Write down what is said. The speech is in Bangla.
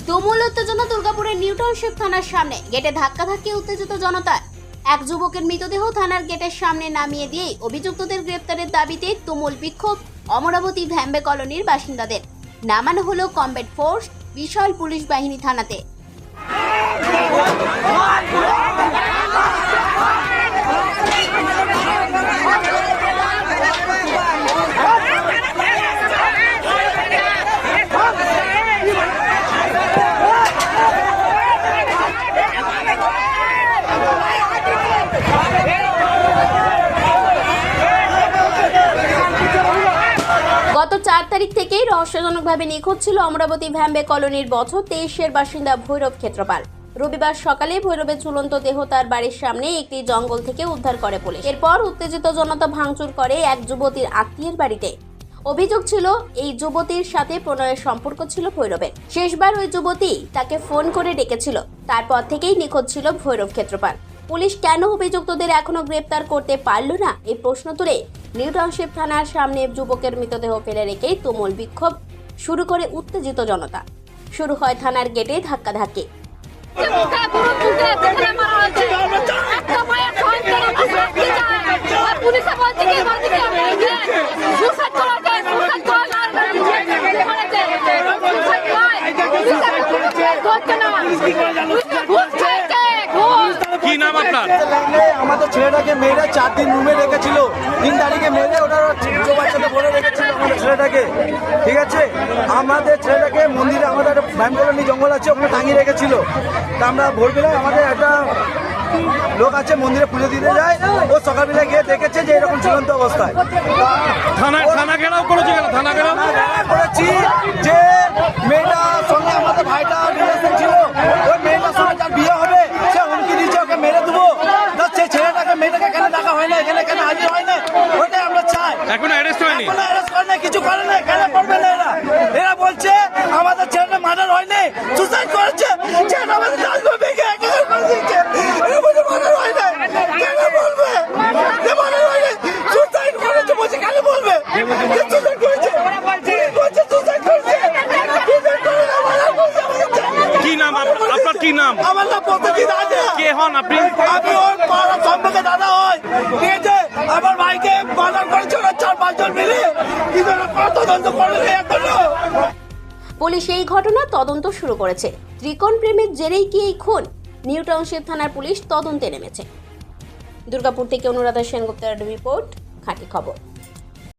তুমুল উত্তেজনা দুর্গাপুরের নিউ টাউনশিপ থানার সামনে। গেটে ধাক্কাধাক্কি উত্তেজিত জনতার। এক যুবকের মৃতদেহ থানার গেটের সামনে নামিয়ে দিয়ে অভিযুক্তদের গ্রেপ্তারের দাবিতে তুমুল বিক্ষোভ অমরাবতী ভ্যাম্বে কলোনির বাসিন্দাদের। নামানো হলো কমব্যাট ফোর্স, বিশাল পুলিশ বাহিনী থানাতে। গত 4 তারিখ থেকেই রহস্যজনকভাবে নিখোঁজ ছিল অমরাবতী ভ্যাম্বে কলোনির বছর 23-এর বাসিন্দা ভৈরব ক্ষেত্রপাল। রবিবার সকালে ভৈরবের ঝুলন্ত দেহ তার বাড়ির সামনে একটি জঙ্গল থেকে উদ্ধার করে পুলিশ। এরপর উত্তেজিত জনতা ভাঙচুর করে এক যুবতীর আত্মীয়ের বাড়িতে। অভিযোগ ছিল এই যুবতীর সাথে প্রণয়ের সম্পর্ক ছিল ভৈরবের। শেষবার ওই যুবতী তাকে ফোন করে ডেকেছিল। তারপর থেকেই নিখোঁজ ছিল ভৈরব ক্ষেত্রপাল। পুলিশ কেন অভিযুক্তদের এখনো গ্রেপ্তার করতে পারল না, এই প্রশ্ন তুলে নিউ টাউনশিপ থানার সামনে যুবকের মৃতদেহ ফেলে রেখেই তুমুল বিক্ষোভ শুরু করে উত্তেজিত জনতা। শুরু হয় থানার গেটে ধাক্কাধাক্কি। কি নাম আপনার? আমাদের ছেলেটাকে মেয়েরা 4 দিন রুমে রেখেছিল। 3 তারিখে মেরে ওরা বাচ্চাতে বলে রেখেছিল আমাদের ছেলেটাকে। ঠিক আছে, আমাদের ছেলেটাকে মন্দিরে আমাদের একটা ভ্যান কলোনি জঙ্গল আছে, ওখানে টাঙিয়ে রেখেছিল। তা আমরা ভোরবেলায় আমাদের একটা লোক আছে মন্দিরে পুজো দিতে যায়, ও সকালবেলা গিয়ে দেখেছে যে এরকম ঝুলন্ত অবস্থায়। থানা ঘেরাও করেছে কেন? থানা ঘেরাও করেছি যে মেয়েটার সঙ্গে আমাদের ভাইটা রিলেশন ছিল, ওই মেয়েটার সঙ্গে যার বিয়ে হবে সে হুমকি দিচ্ছে ওকে মেরে দেবো। সেই ছেলেটাকে মেয়েটাকে কেন ডাকা হয় না, এখানে কেন হাজির হয় না, ওইটাই আমরা চাই। এখনো অ্যারেস্ট হয়নি? এখনো অ্যারেস্ট করে না, কিছু করে না, কেন করবে না এরা? এরা বলছে আমাদের ছেলেটা মার্ডার হয়নি, সুসাইড করেছে। ছেলেটা আমাদের ডালবে ভেঙে একেবারে করে দিচ্ছে। এরা বলছে মার্ডার হয় না, কেন বলবে যে মার্ডার হয় না? সুসাইড করেছে বলছে, কেন বলবে যে সুসাইড করেছে? বলছে সুসাইড করেছে। কি নাম আপনার? কি নাম? আমার নাম প্রতিদিন আছে। কে হন আপনি? আমি ওর পাড়া সম্পর্কে দাদা হয়। ঠিক আছে, আমার ভাইকে মার্ডার করেছে ওরা 4-5 জন মিলে, কিন্তু তদন্ত করে এখনো। পুলিশ এই ঘটনার তদন্ত শুরু করেছে। ত্রিকোণ প্রেমের জেরেই কি এই খুন? নিউ টাউনশিপ থানার পুলিশ তদন্তে নেমেছে। দুর্গাপুর থেকে অনুরাধা সেনগুপ্তের রিপোর্ট, খাঁটি খবর।